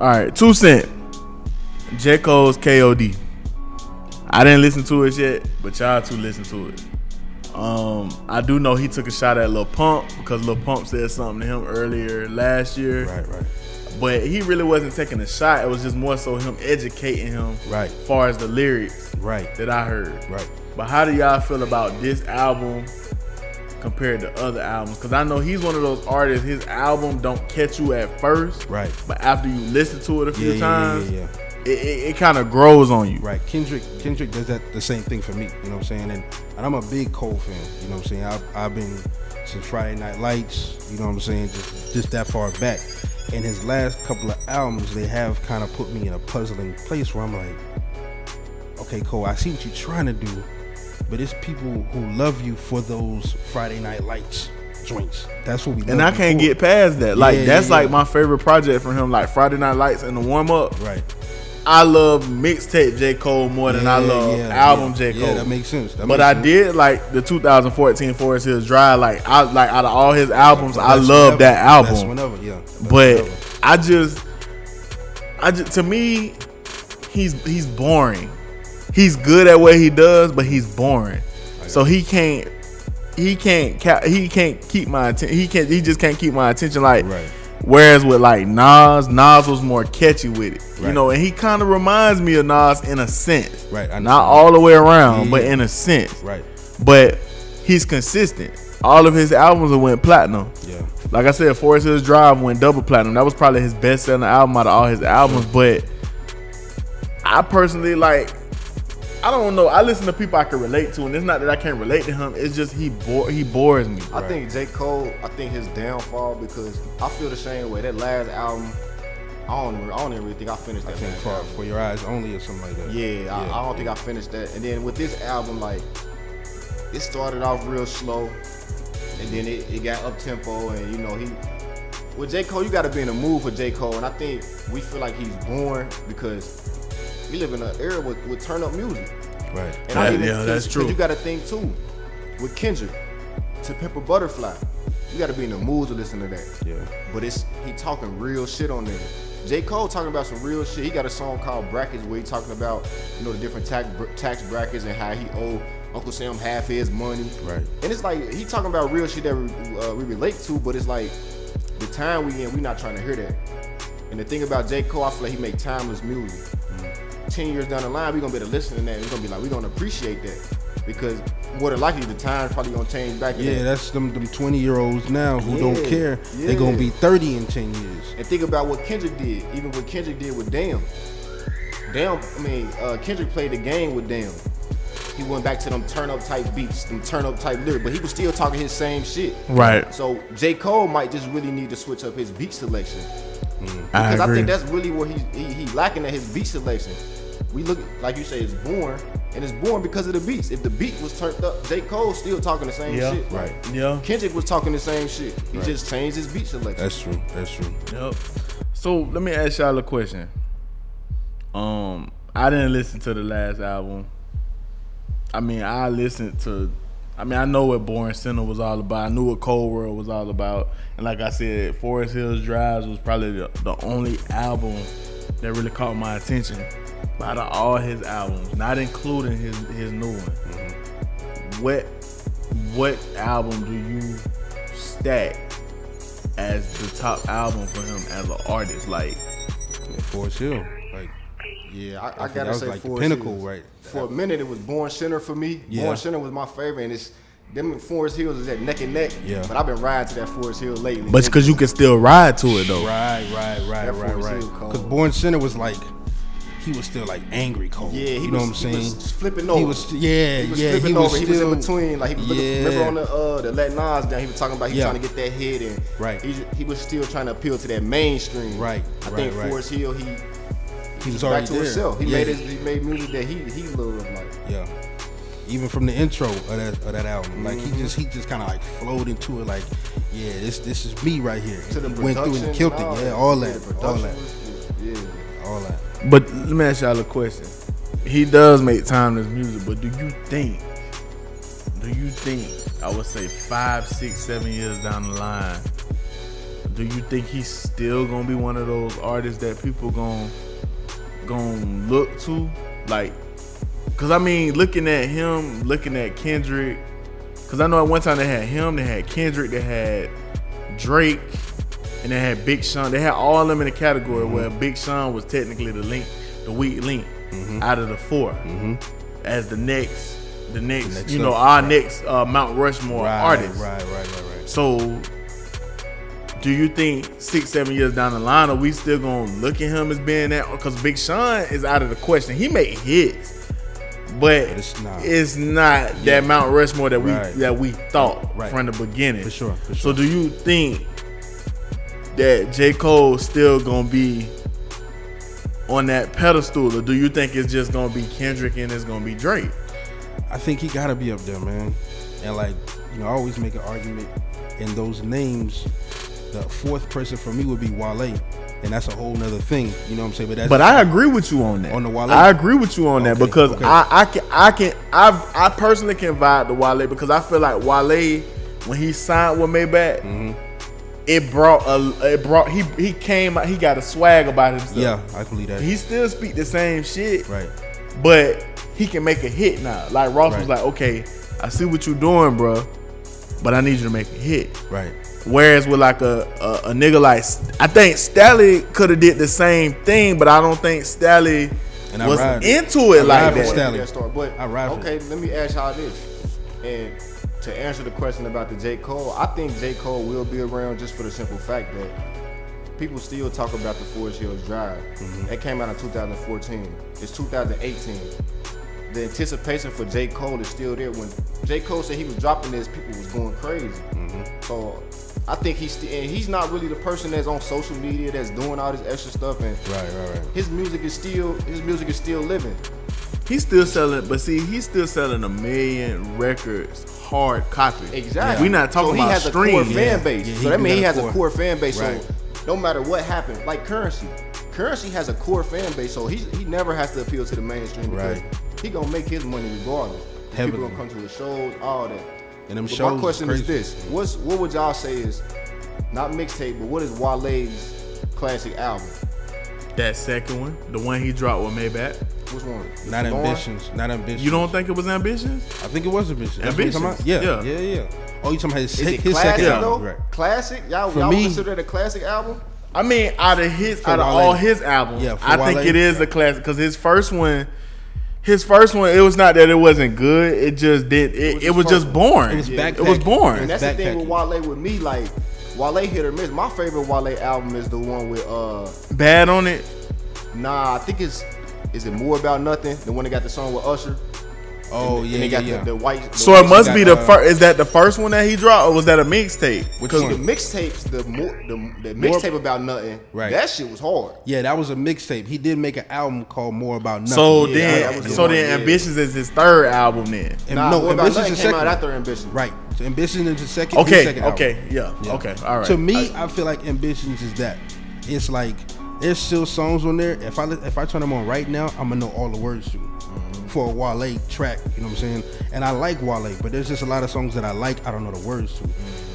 All right, 2 Cent. J.Cole's KOD. I didn't listen to it yet, but y'all two listen to it. I do know he took a shot at Lil Pump because Lil Pump said something to him earlier last year. Right. But he really wasn't taking a shot. It was just more so him educating him as far as the lyrics that I heard. Right. But how do y'all feel about this album compared to other albums? Because I know he's one of those artists, his album don't catch you at first. Right. But after you listen to it a few times, it kind of grows on you. Right. Kendrick does that the same thing for me. You know what I'm saying? And I'm a big Cole fan. You know what I'm saying? I've been since Friday Night Lights, you know what I'm saying, just that far back. And his last couple of albums, they have kind of put me in a puzzling place where I'm like, okay, Cole, I see what you're trying to do, but it's people who love you for those Friday Night Lights joints. That's what we love. And I can't get past that. Like, that's like my favorite project from him, like Friday Night Lights and the warm up. Right. I love mixtape J. Cole more than I love album J. Cole. Yeah, that makes sense. I did like the 2014 Forest Hills Drive. Like out of all his albums, I love that album. That's whenever, but I just to me, he's boring. He's good at what he does, but he's boring. So he can't keep my attention. He just can't keep my attention. Like. Right. Whereas with like Nas was more catchy with it, you know, and he kind of reminds me of Nas in a sense, right? Not all the way around, but in a sense, right? But he's consistent. All of his albums went platinum. Yeah, like I said, Forest Hills Drive went double platinum. That was probably his best selling album out of all his albums. But I personally I don't know. I listen to people I can relate to, and it's not that I can't relate to him. It's just he bores me. I think J. Cole, his downfall, because I feel the same way. That last album, I don't even really think I finished that. For Your Eyes Only or something like that. Yeah. I don't think I finished that. And then with this album, like, it started off real slow, and then it got up tempo, and you know with J. Cole, you got to be in the mood for J. Cole, and I think we feel like he's boring because we live in an era with turn up music. Right. And that's true. You got to think too, with Kendrick, To Pimp a Butterfly, you got to be in the mood to listen to that. Yeah. But he talking real shit on there. J. Cole talking about some real shit. He got a song called Brackets where he talking about, you know, the different tax brackets and how he owe Uncle Sam half his money. Right. And it's like he talking about real shit that we relate to, but it's like the time we in, we not trying to hear that. And the thing about J. Cole, I feel like he make timeless music. 10 years down the line, we're gonna be able to listen to that. We're gonna be like, we're gonna appreciate that. Because more than likely the time's probably gonna change back. That's them 20-year-olds now who don't care. They're gonna be 30 in 10 years. And think about what Kendrick did, even what Kendrick did with Damn. Kendrick played the game with Damn. He went back to them turn up type beats, them turn up type lyrics, but he was still talking his same shit. Right. So J. Cole might just really need to switch up his beat selection. I Because agree. I think that's really where he lacking at his beat selection. We look, like you say, it's boring, and it's boring because of the beats. If the beat was turned up, J. Cole still talking the same shit. Right. Yeah. Kendrick was talking the same shit. He just changed his beat selection. That's true. Yep. So let me ask y'all a question. I didn't listen to the last album. I know what Born Sinner was all about. I knew what Cold World was all about. And like I said, Forest Hills Drive was probably the only album that really caught my attention. Out of all his albums, not including his new one, what album do you stack as the top album for him as an artist? Like Forest Hill, I gotta say like Forest the pinnacle, Hills. right? For a minute, it was Born Sinner for me. Yeah. Born Sinner was my favorite, and them Forest Hills is at neck and neck. Yeah. But I've been riding to that Forest Hill lately. But it's because you can still ride to it though. Right. Forest Hill cold. Because Born Sinner was like, he was still like angry Cole. Yeah, you know what I'm saying? He was flipping over. He was flipping over. He He was in between. Like he was looking. Remember on the Let Nas down? He was talking about he trying to get that hit, and he was still trying to appeal to that mainstream. Right. I think Forest Hill, he was back already to there. himself. He made music that he loved. Like even from the intro of that album, like he just kind of like flowed into it. Like this is me right here. To the he went through and killed it. All that. But let me ask y'all a question. He does make timeless music, but do you think, I would say 5, 6, 7 years down the line, do you think he's still gonna be one of those artists that people gonna look to? Like, cause I mean, looking at him, looking at Kendrick, cause I know at one time they had him, they had Kendrick, they had Drake, and they had Big Sean. They had all of them in a category where Big Sean was technically the weak link out of the four, as the next you know, our next Mount Rushmore artist. Right. So, do you think 6-7 years down the line, are we still gonna look at him as being that? Because Big Sean is out of the question. He made hits, but it's not that Mount Rushmore that we thought from the beginning. For sure. So, do you think that J. Cole still gonna be on that pedestal, or do you think it's just gonna be Kendrick and it's gonna be Drake? I think he gotta be up there, man. And like, you know, I always make an argument in those names. The fourth person for me would be Wale, and that's a whole nother thing. You know what I'm saying? But I agree with you on that. On the Wale, I agree with you on that because I personally can vibe to Wale because I feel like Wale, when he signed with Maybach, he came out, he got a swag about himself. Yeah, I believe that. He still speak the same shit, right? But he can make a hit now. Like Ross was like, okay, I see what you're doing, bro, but I need you to make a hit, right? Whereas with like a nigga like, I think Stally could have did the same thing, but I don't think Stally was into it like that. But okay, let me ask y'all this. And to answer the question about the J. Cole, I think J. Cole will be around just for the simple fact that people still talk about the Forest Hills Drive. That came out in 2014. It's 2018. The anticipation for J. Cole is still there. When J. Cole said he was dropping this, people was going crazy. So I think he's not really the person that's on social media that's doing all this extra stuff. And his music is still living. He's still selling, but see, he's still selling 1 million records hard copy. Exactly. We're not talking about streams. So he has a core fan base. So that means he has a core fan base. Right. So no matter what happens, like Currency has a core fan base. So he never has to appeal to the mainstream because he gonna make his money regardless. People gonna come to his shows, all that. And them but shows my question is this: what would y'all say is not mixtape, but what is Wale's classic album? That second one, the one he dropped with Maybach. Which one? Not Ambitions. Not Ambitions. You don't think it was Ambitions? I think it was Ambitions. Ambitions. Yeah. Oh, you talking about his classic second album? Right. Classic? Y'all would consider that a classic album? I mean, out of all his albums, I think it is a classic because his first one, it was not that it wasn't good. It just did. It was just boring. It was boring. And that's the thing with Wale with me. Like Wale hit or miss. My favorite Wale album is the one with Bad on It. Nah, I think is it More About Nothing? The one that got the song with Usher. Oh, and they got the white. So it must be the first. Is that the first one that he dropped, or was that a mixtape? Because the mixtapes, the mixtape About Nothing, that shit was hard. Yeah, that was a mixtape. He did make an album called More About Nothing. So then Ambitions is his third album then. No, Ambitions came out after Ambitions. Right. So Ambitions is the second. Okay. Okay. All right. To me, I feel like Ambitions is that. It's like there's still songs on there. If I turn them on right now, I'm gonna know all the words to for a Wale track. You know what I'm saying? And I like Wale, but there's just a lot of songs that I like. I don't know the words to.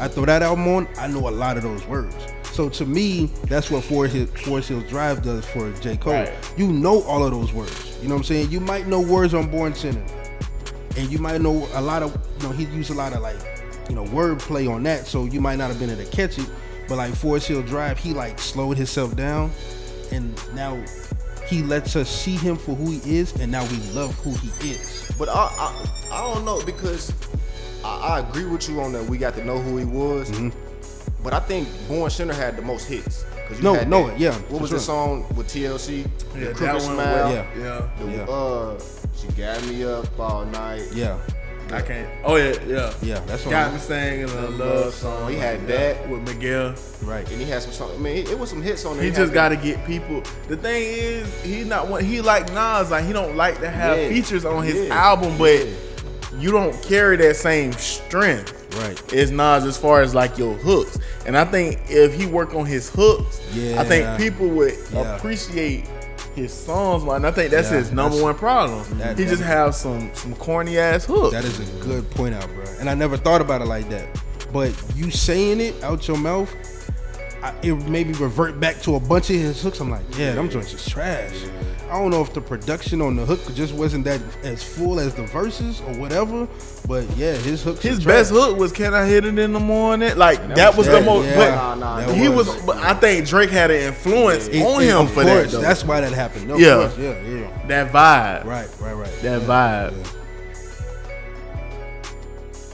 I throw that album on. I know a lot of those words. So to me, that's what Forest Hills Drive does for J. Cole. Right. You know all of those words. You know what I'm saying? You might know words on Born Sinner, and you might know a lot of. He used a lot of wordplay on that. So you might not have been able to catch it. But like Forest Hills Drive, he like slowed himself down, and now he lets us see him for who he is, and now we love who he is. But I don't know, because I agree with you on that. We got to know who he was, but I think Born Sinner had the most hits. What was the song with TLC? Yeah, Crooked Smile. Yeah. She got me up all night. Yeah. I can't. Oh yeah. That's got me singing a love song. He had that with Miguel, right? And he had some songs. I mean, it was some hits on there. He just got to get people. The thing is, he not one. He like Nas, like he don't like to have features on his album, but you don't carry that same strength, right? As Nas as far as like your hooks. And I think if he work on his hooks, I think people would appreciate his songs, man. I think that's his number one problem. He just have some corny ass hooks. That is a good point out, bro. And I never thought about it like that. But you saying it out your mouth, it made me revert back to a bunch of his hooks. I'm like, yeah, them joints is trash. I don't know if the production on the hook just wasn't that as full as the verses or whatever, but yeah, his hooks. His best hook was "Can I Hit It in the Morning?" Like that was the most. Yeah, but he was. But I think Drake had an influence on him for that. Though. That's why that happened. No, yeah, yeah. That vibe. Right. That vibe. Yeah.